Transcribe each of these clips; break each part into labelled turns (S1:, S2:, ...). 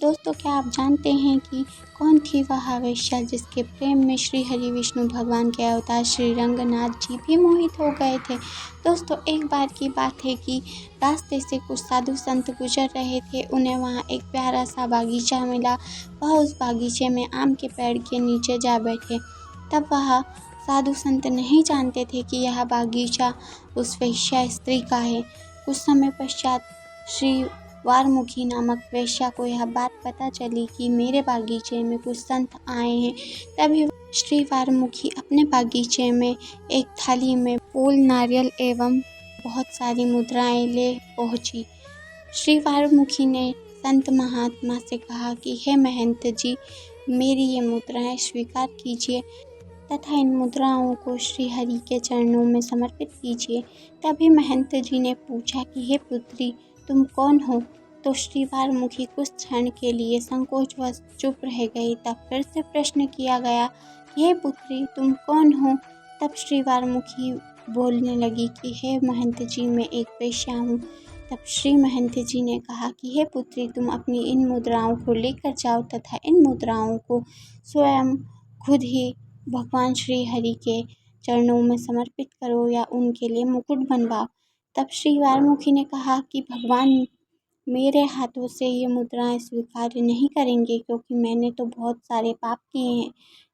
S1: दोस्तों, क्या आप जानते हैं कि कौन थी वह वेश्या जिसके प्रेम में श्री हरि विष्णु भगवान के अवतार श्री रंगनाथ जी भी मोहित हो गए थे। दोस्तों, एक बार की बात है कि रास्ते से कुछ साधु संत गुजर रहे थे। उन्हें वहाँ एक प्यारा सा बागीचा मिला। वह उस बागीचे में आम के पेड़ के नीचे जा बैठे। तब वह साधु संत नहीं जानते थे कि यह बागीचा उस वेश्या स्त्री का है। कुछ समय पश्चात श्री वारमुखी नामक वेश्या को यह बात पता चली कि मेरे बागीचे में कुछ संत आए हैं। तभी श्री वारमुखी अपने बागीचे में एक थाली में फूल, नारियल एवं बहुत सारी मुद्राएं ले पहुंची। श्री वारमुखी ने संत महात्मा से कहा कि हे महंत जी, मेरी ये मुद्राएं स्वीकार कीजिए तथा इन मुद्राओं को श्री हरि के चरणों में समर्पित कीजिए। तभी महंत जी ने पूछा कि हे पुत्री, तुम कौन हो? तो श्री वारमुखी कुछ क्षण के लिए संकोचवश चुप रह गई। तब फिर से प्रश्न किया गया कि हे पुत्री, तुम कौन हो? तब श्री वारमुखी बोलने लगी कि हे महंत जी, मैं एक वेश्या हूँ। तब श्री महंत जी ने कहा कि हे पुत्री, तुम अपनी इन मुद्राओं को लेकर जाओ तथा इन मुद्राओं को स्वयं खुद ही भगवान श्री हरि के चरणों में समर्पित करो या उनके लिए मुकुट बनवाओ। तब श्री वारमुखी ने कहा कि भगवान मेरे हाथों से ये मुद्राएं स्वीकार नहीं करेंगे, क्योंकि मैंने तो बहुत सारे पाप किए हैं।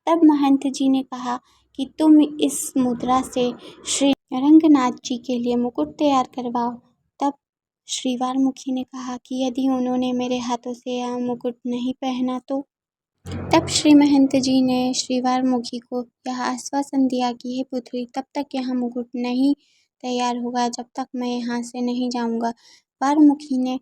S1: तब महंत जी ने कहा कि तुम इस मुद्रा से श्री रंगनाथ जी के लिए मुकुट तैयार करवाओ। तब श्री वारमुखी ने कहा कि यदि उन्होंने मेरे हाथों से यह मुकुट नहीं पहना तो? तब श्री महंत जी ने श्री वारमुखी को यह आश्वासन दिया कि हे पुत्री, तब तक यह मुकुट नहीं तैयार होगा जब तक मैं यहाँ से नहीं जाऊँगा। वारमुखी ने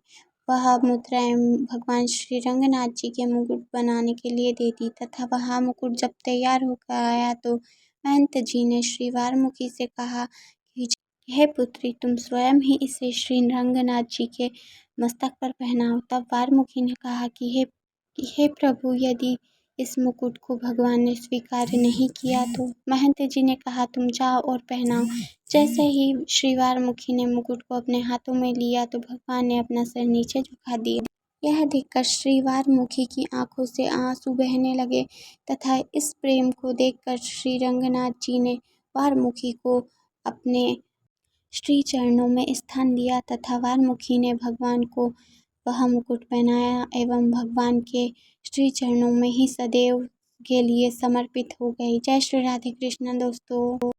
S1: वह मुद्राएं भगवान श्री रंगनाथ जी के मुकुट बनाने के लिए दे दी तथा वह मुकुट जब तैयार होकर आया तो महंत जी ने श्री वारमुखी से कहा कि हे पुत्री, तुम स्वयं ही इसे श्री रंगनाथ जी के मस्तक पर पहनाओ। तब वारमुखी ने कहा कि हे प्रभु, यदि इस मुकुट को भगवान ने स्वीकार नहीं किया तो? महंत जी ने कहा, तुम जाओ और पहनाओ। जैसे ही श्री वारमुखी ने मुकुट को अपने हाथों में लिया तो भगवान ने अपना सिर नीचे झुका दिया। यह देखकर श्री वारमुखी की आंखों से आंसू बहने लगे तथा इस प्रेम को देखकर श्री रंगनाथ जी ने वारमुखी को अपने श्री चरणों में स्थान दिया तथा वारमुखी ने भगवान को वह मुकुट पहनाया एवं भगवान के श्री चरणों में ही सदैव के लिए समर्पित हो गई। जय श्री राधे कृष्ण दोस्तों।